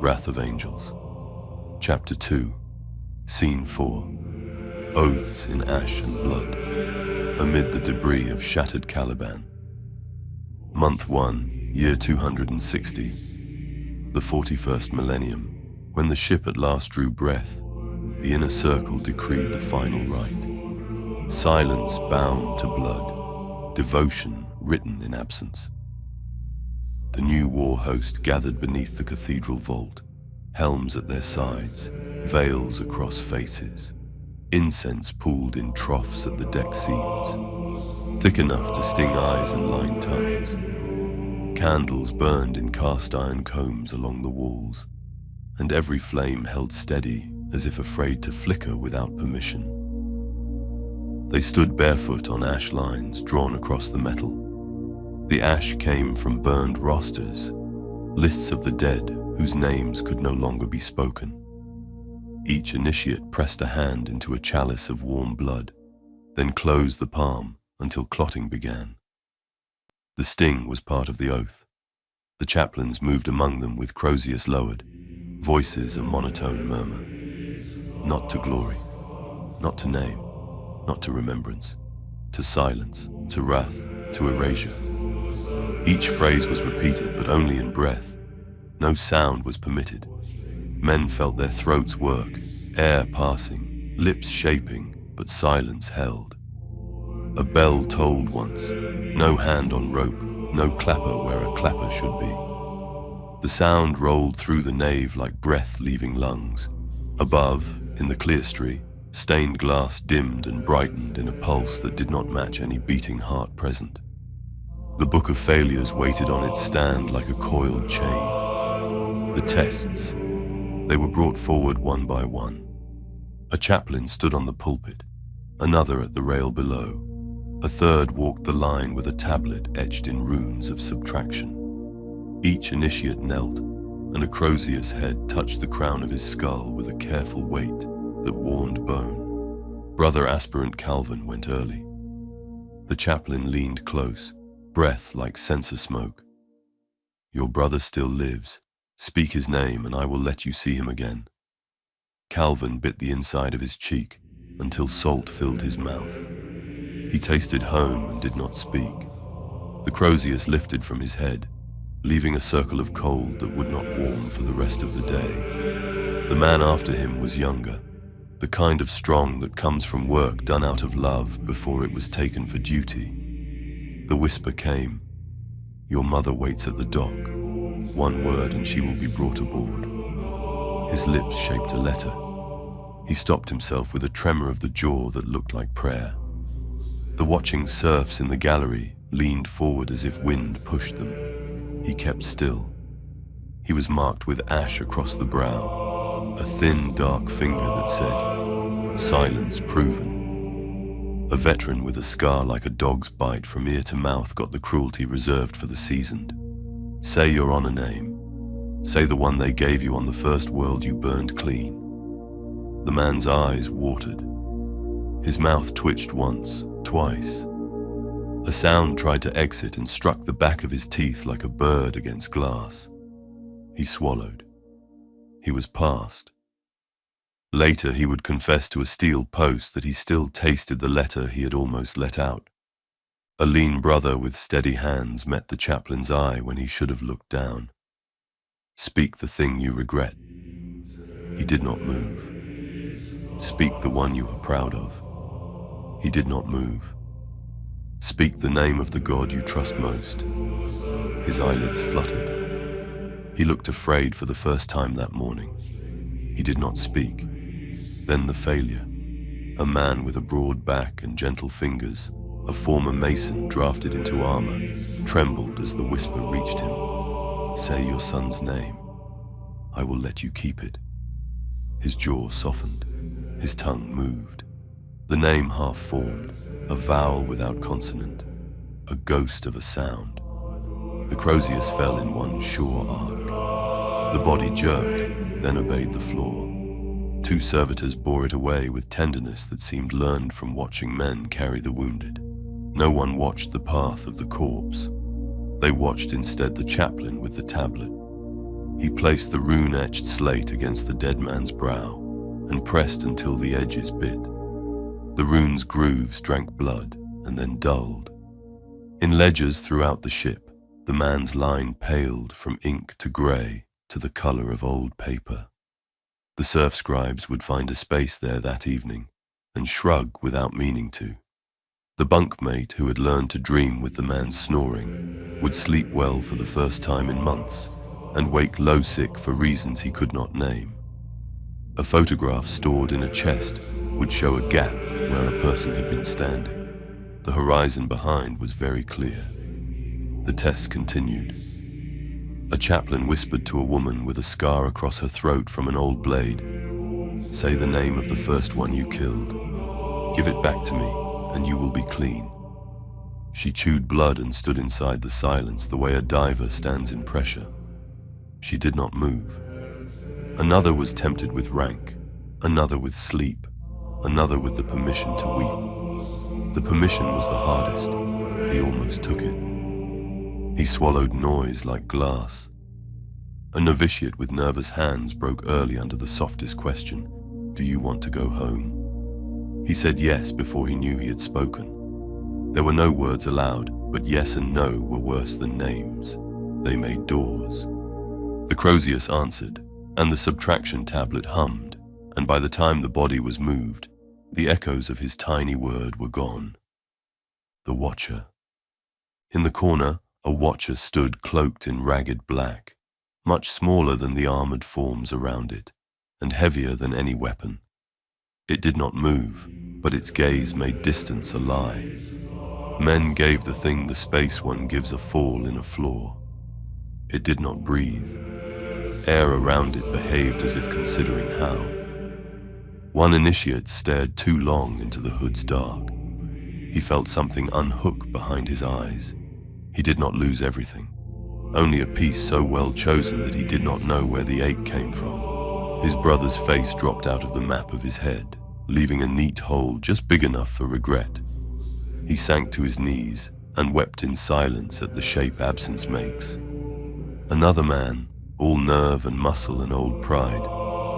Wrath of Angels. Chapter 2, Scene 4, Oaths in Ash and Blood, amid the debris of shattered Caliban. Month 1, year 260, the 41st millennium. When the ship at last drew breath, the inner circle decreed the final rite. Silence bound to blood, devotion written in absence. The new war host gathered beneath the cathedral vault, helms at their sides, veils across faces. Incense pooled in troughs at the deck seams, thick enough to sting eyes and line tongues. Candles burned in cast iron combs along the walls, and every flame held steady as if afraid to flicker without permission. They stood barefoot on ash lines drawn across the metal. The ash came from burned rosters, lists of the dead whose names could no longer be spoken. Each initiate pressed a hand into a chalice of warm blood, then closed the palm until clotting began. The sting was part of the oath. The chaplains moved among them with Crusades lowered, voices a monotone murmur. Not to glory, not to name, not to remembrance, to silence, to wrath, to erasure. Each phrase was repeated, but only in breath. No sound was permitted. Men felt their throats work, air passing, lips shaping, but silence held. A bell tolled once, no hand on rope, no clapper where a clapper should be. The sound rolled through the nave like breath leaving lungs. Above, in the clerestory, stained glass dimmed and brightened in a pulse that did not match any beating heart present. The Book of Failures waited on its stand like a coiled chain. The tests, they were brought forward one by one. A chaplain stood on the pulpit, another at the rail below. A third walked the line with a tablet etched in runes of subtraction. Each initiate knelt, and a Crusades head touched the crown of his skull with a careful weight that warned bone. Brother aspirant Calvin went early. The chaplain leaned close, breath like censer smoke. Your brother still lives. Speak his name and I will let you see him again. Calvin bit the inside of his cheek until salt filled his mouth. He tasted home and did not speak. The Crusades lifted from his head, leaving a circle of cold that would not warm for the rest of the day. The man after him was younger, the kind of strong that comes from work done out of love before it was taken for duty. The whisper came, "Your mother waits at the dock. One word and she will be brought aboard." His lips shaped a letter. He stopped himself with a tremor of the jaw that looked like prayer. The watching serfs in the gallery leaned forward as if wind pushed them. He kept still. He was marked with ash across the brow, a thin, dark finger that said, "Silence proven." A veteran with a scar like a dog's bite from ear to mouth got the cruelty reserved for the seasoned. Say your honor name. Say the one they gave you on the first world you burned clean. The man's eyes watered. His mouth twitched once, twice. A sound tried to exit and struck the back of his teeth like a bird against glass. He swallowed. He was past. Later he would confess to a steel post that he still tasted the letter he had almost let out. A lean brother with steady hands met the chaplain's eye when he should have looked down. Speak the thing you regret. He did not move. Speak the one you are proud of. He did not move. Speak the name of the God you trust most. His eyelids fluttered. He looked afraid for the first time that morning. He did not speak. Then the failure. A man with a broad back and gentle fingers, a former mason drafted into armor, trembled as the whisper reached him. Say your son's name. I will let you keep it. His jaw softened. His tongue moved. The name half formed, a vowel without consonant, a ghost of a sound. The Crusades fell in one sure arc. The body jerked, then obeyed the floor. Two servitors bore it away with tenderness that seemed learned from watching men carry the wounded. No one watched the path of the corpse. They watched instead the chaplain with the tablet. He placed the rune-etched slate against the dead man's brow and pressed until the edges bit. The rune's grooves drank blood and then dulled. In ledgers throughout the ship, the man's line paled from ink to grey to the colour of old paper. The surf scribes would find a space there that evening and shrug without meaning to. The bunkmate who had learned to dream with the man's snoring would sleep well for the first time in months and wake low-sick for reasons he could not name. A photograph stored in a chest would show a gap where a person had been standing. The horizon behind was very clear. The tests continued. A chaplain whispered to a woman with a scar across her throat from an old blade, "Say the name of the first one you killed. Give it back to me, and you will be clean." She chewed blood and stood inside the silence the way a diver stands in pressure. She did not move. Another was tempted with rank, another with sleep, another with the permission to weep. The permission was the hardest. He almost took it. He swallowed noise like glass. A novitiate with nervous hands broke early under the softest question, "Do you want to go home?" He said yes before he knew he had spoken. There were no words allowed, but yes and no were worse than names. They made doors. The Crusades answered, and the subtraction tablet hummed, and by the time the body was moved, the echoes of his tiny word were gone. The Watcher. In the corner, a watcher stood cloaked in ragged black, much smaller than the armored forms around it, and heavier than any weapon. It did not move, but its gaze made distance a lie. Men gave the thing the space one gives a fall in a floor. It did not breathe. Air around it behaved as if considering how. One initiate stared too long into the hood's dark. He felt something unhook behind his eyes. He did not lose everything, only a piece so well chosen that he did not know where the ache came from. His brother's face dropped out of the map of his head, leaving a neat hole just big enough for regret. He sank to his knees and wept in silence at the shape absence makes. Another man, all nerve and muscle and old pride,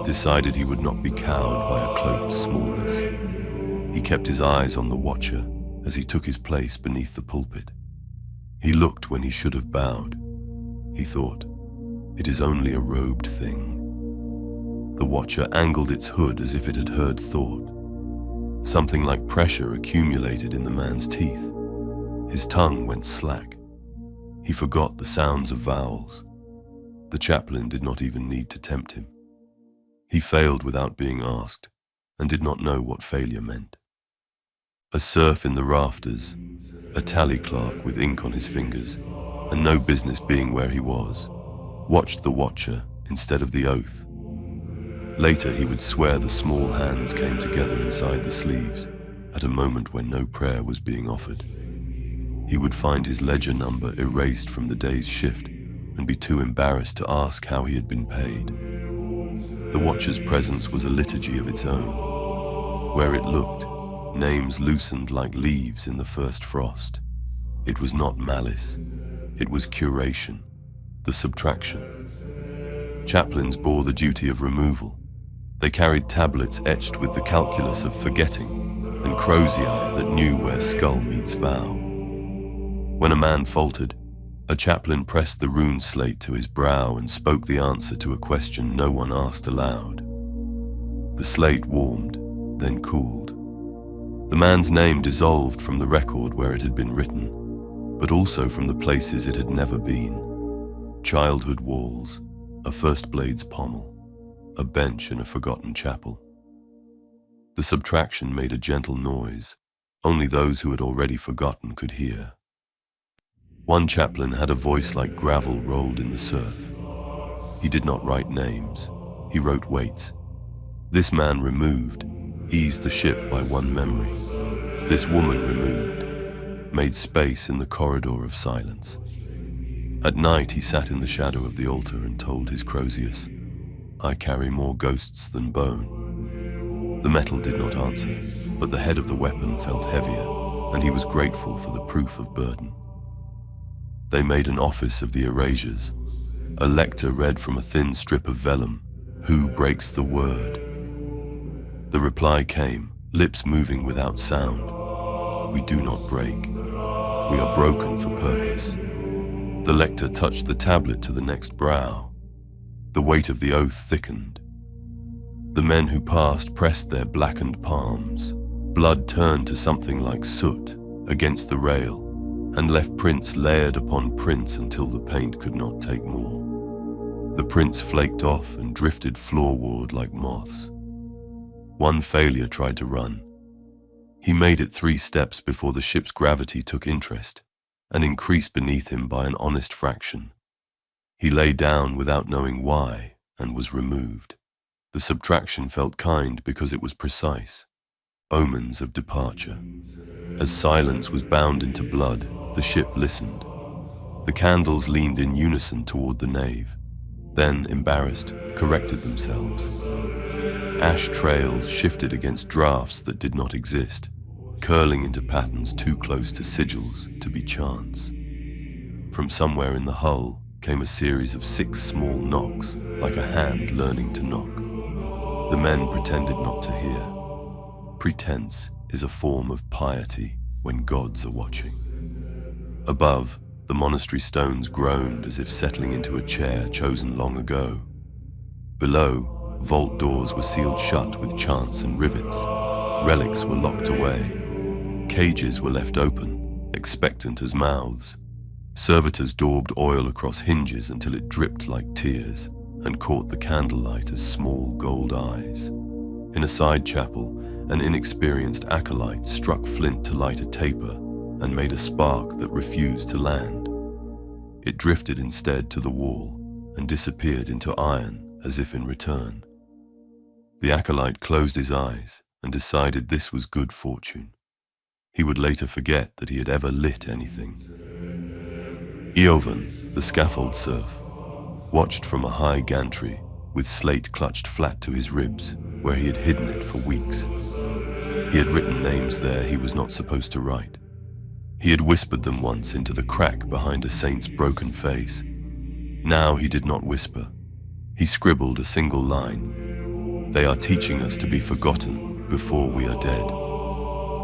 decided he would not be cowed by a cloaked smallness. He kept his eyes on the Watcher as he took his place beneath the pulpit. He looked when he should have bowed. He thought, "It is only a robed thing." The Watcher angled its hood as if it had heard thought. Something like pressure accumulated in the man's teeth. His tongue went slack. He forgot the sounds of vows. The chaplain did not even need to tempt him. He failed without being asked, and did not know what failure meant. A serf in the rafters, a tally clerk with ink on his fingers, and no business being where he was, watched the Watcher instead of the oath. Later he would swear the small hands came together inside the sleeves at a moment when no prayer was being offered. He would find his ledger number erased from the day's shift and be too embarrassed to ask how he had been paid. The Watcher's presence was a liturgy of its own. Where it looked, names loosened like leaves in the first frost. It was not malice. It was curation, the subtraction. Chaplains bore the duty of removal. They carried tablets etched with the calculus of forgetting and crow's eye that knew where skull meets vow. When a man faltered, a chaplain pressed the rune slate to his brow and spoke the answer to a question no one asked aloud. The slate warmed, then cooled. The man's name dissolved from the record where it had been written, but also from the places it had never been. Childhood walls, a first blade's pommel, a bench in a forgotten chapel. The subtraction made a gentle noise. Only those who had already forgotten could hear. One chaplain had a voice like gravel rolled in the surf. He did not write names. He wrote weights. This man removed, eased the ship by one memory. This woman removed, made space in the corridor of silence. At night he sat in the shadow of the altar and told his Crusades, "I carry more ghosts than bone." The metal did not answer, but the head of the weapon felt heavier, and he was grateful for the proof of burden. They made an office of the erasures. A lector read from a thin strip of vellum, "Who breaks the word?" The reply came, lips moving without sound. "We do not break. We are broken for purpose." The lector touched the tablet to the next brow. The weight of the oath thickened. The men who passed pressed their blackened palms. Blood turned to something like soot against the rail and left prints layered upon prints until the paint could not take more. The prints flaked off and drifted floorward like moths. One failure tried to run. He made it 3 steps before the ship's gravity took interest and increased beneath him by an honest fraction. He lay down without knowing why and was removed. The subtraction felt kind because it was precise. Omens of departure. As silence was bound into blood, the ship listened. The candles leaned in unison toward the nave, then, embarrassed, corrected themselves. Ash trails shifted against drafts that did not exist, curling into patterns too close to sigils to be chance. From somewhere in the hull came a series of 6 small knocks, like a hand learning to knock. The men pretended not to hear. Pretense is a form of piety when gods are watching. Above, the monastery stones groaned as if settling into a chair chosen long ago. Below, vault doors were sealed shut with chants and rivets. Relics were locked away. Cages were left open, expectant as mouths. Servitors daubed oil across hinges until it dripped like tears and caught the candlelight as small gold eyes. In a side chapel, an inexperienced acolyte struck flint to light a taper and made a spark that refused to land. It drifted instead to the wall and disappeared into iron as if in return. The acolyte closed his eyes and decided this was good fortune. He would later forget that he had ever lit anything. Eovan, the scaffold serf, watched from a high gantry with slate clutched flat to his ribs where he had hidden it for weeks. He had written names there he was not supposed to write. He had whispered them once into the crack behind a saint's broken face. Now he did not whisper. He scribbled a single line. "They are teaching us to be forgotten before we are dead."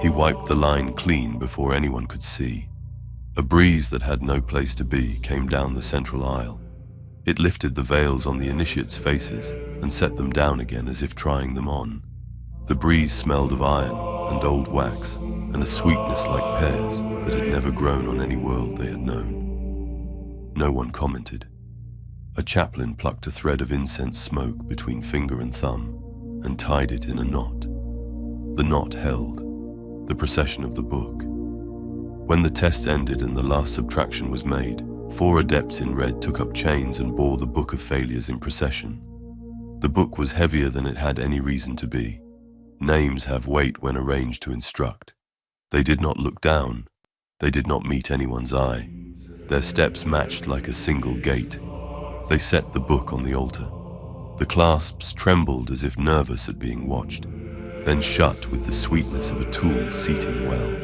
He wiped the line clean before anyone could see. A breeze that had no place to be came down the central aisle. It lifted the veils on the initiates' faces and set them down again as if trying them on. The breeze smelled of iron and old wax and a sweetness like pears that had never grown on any world they had known. No one commented. A chaplain plucked a thread of incense smoke between finger and thumb and tied it in a knot. The knot held the procession of the book. When the test ended and the last subtraction was made, 4 adepts in red took up chains and bore the book of failures in procession. The book was heavier than it had any reason to be. Names have weight when arranged to instruct. They did not look down. They did not meet anyone's eye. Their steps matched like a single gait. They set the book on the altar. The clasps trembled as if nervous at being watched, then shut with the sweetness of a tool seating well.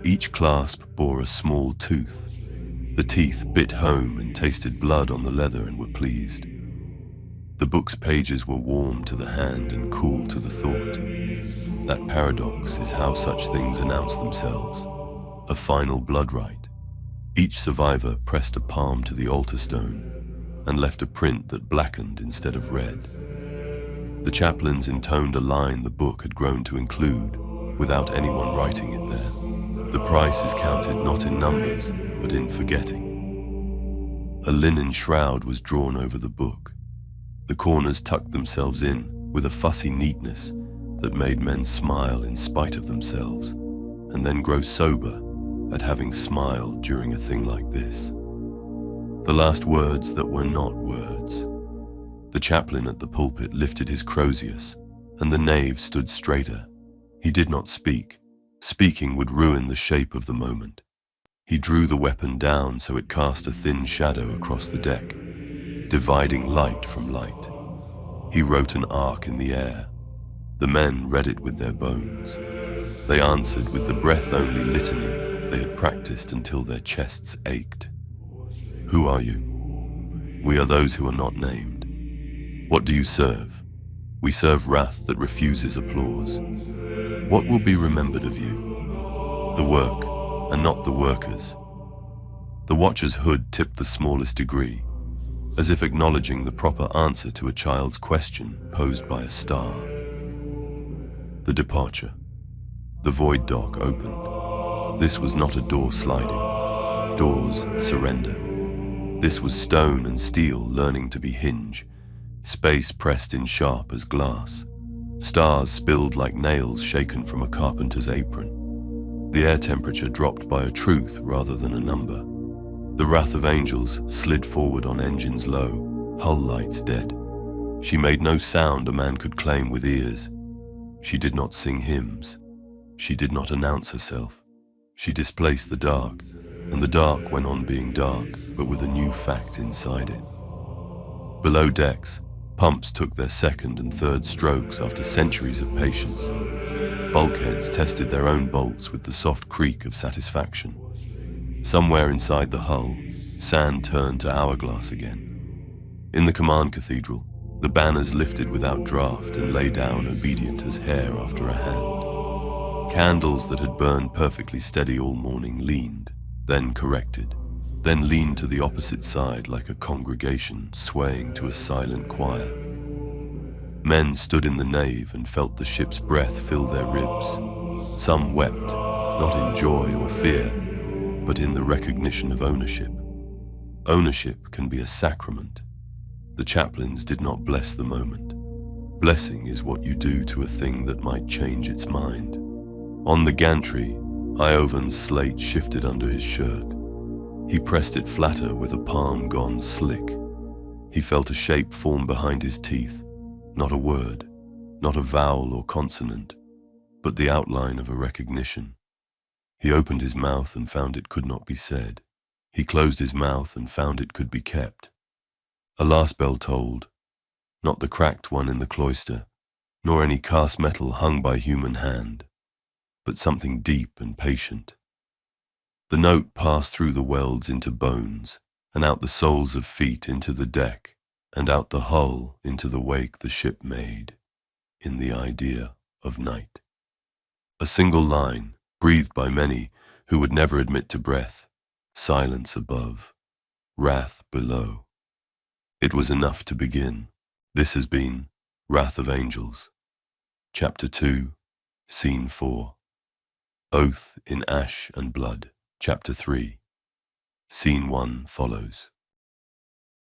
Each clasp bore a small tooth. The teeth bit home and tasted blood on the leather and were pleased. The book's pages were warm to the hand and cool to the thought. That paradox is how such things announce themselves. A final blood rite. Each survivor pressed a palm to the altar stone and left a print that blackened instead of red. The chaplains intoned a line the book had grown to include without anyone writing it there. The price is counted not in numbers, but in forgetting. A linen shroud was drawn over the book. The corners tucked themselves in with a fussy neatness that made men smile in spite of themselves, and then grow sober at having smiled during a thing like this. The last words that were not words. The chaplain at the pulpit lifted his crozius, and the nave stood straighter. He did not speak. Speaking would ruin the shape of the moment. He drew the weapon down so it cast a thin shadow across the deck, dividing light from light. He wrote an arc in the air. The men read it with their bones. They answered with the breath-only litany they had practiced until their chests ached. "Who are you?" We are those who are not named. What do you serve? We serve wrath that refuses applause. What will be remembered of you? The work, and not the workers. The watcher's hood tipped the smallest degree, as if acknowledging the proper answer to a child's question posed by a star. The departure. The void dock opened. This was not a door sliding. Doors surrender. This was stone and steel learning to be hinge, space pressed in sharp as glass, stars spilled like nails shaken from a carpenter's apron. The air temperature dropped by a truth rather than a number. The wrath of angels slid forward on engines low, hull lights dead. She made no sound a man could claim with ears. She did not sing hymns. She did not announce herself. She displaced the dark, and the dark went on being dark, but with a new fact inside it. Below decks, pumps took their second and third strokes after centuries of patience. Bulkheads tested their own bolts with the soft creak of satisfaction. Somewhere inside the hull, sand turned to hourglass again. In the command cathedral, the banners lifted without draft and lay down obedient as hair after a hand. Candles that had burned perfectly steady all morning leaned, then corrected, then leaned to the opposite side like a congregation swaying to a silent choir. Men stood in the nave and felt the ship's breath fill their ribs. Some wept, not in joy or fear, but in the recognition of ownership. Ownership can be a sacrament. The chaplains did not bless the moment. Blessing is what you do to a thing that might change its mind. On the gantry, Iovan's slate shifted under his shirt. He pressed it flatter with a palm gone slick. He felt a shape form behind his teeth, not a word, not a vowel or consonant, but the outline of a recognition. He opened his mouth and found it could not be said. He closed his mouth and found it could be kept. A last bell tolled, not the cracked one in the cloister, nor any cast metal hung by human hand, but something deep and patient. The note passed through the welds into bones, and out the soles of feet into the deck, and out the hull into the wake the ship made, in the idea of night. A single line, breathed by many who would never admit to breath, silence above, wrath below. It was enough to begin. This has been Wrath of Angels, Chapter 2, Scene 4. Oath in Ash and Blood, Chapter 3. Scene 1 follows.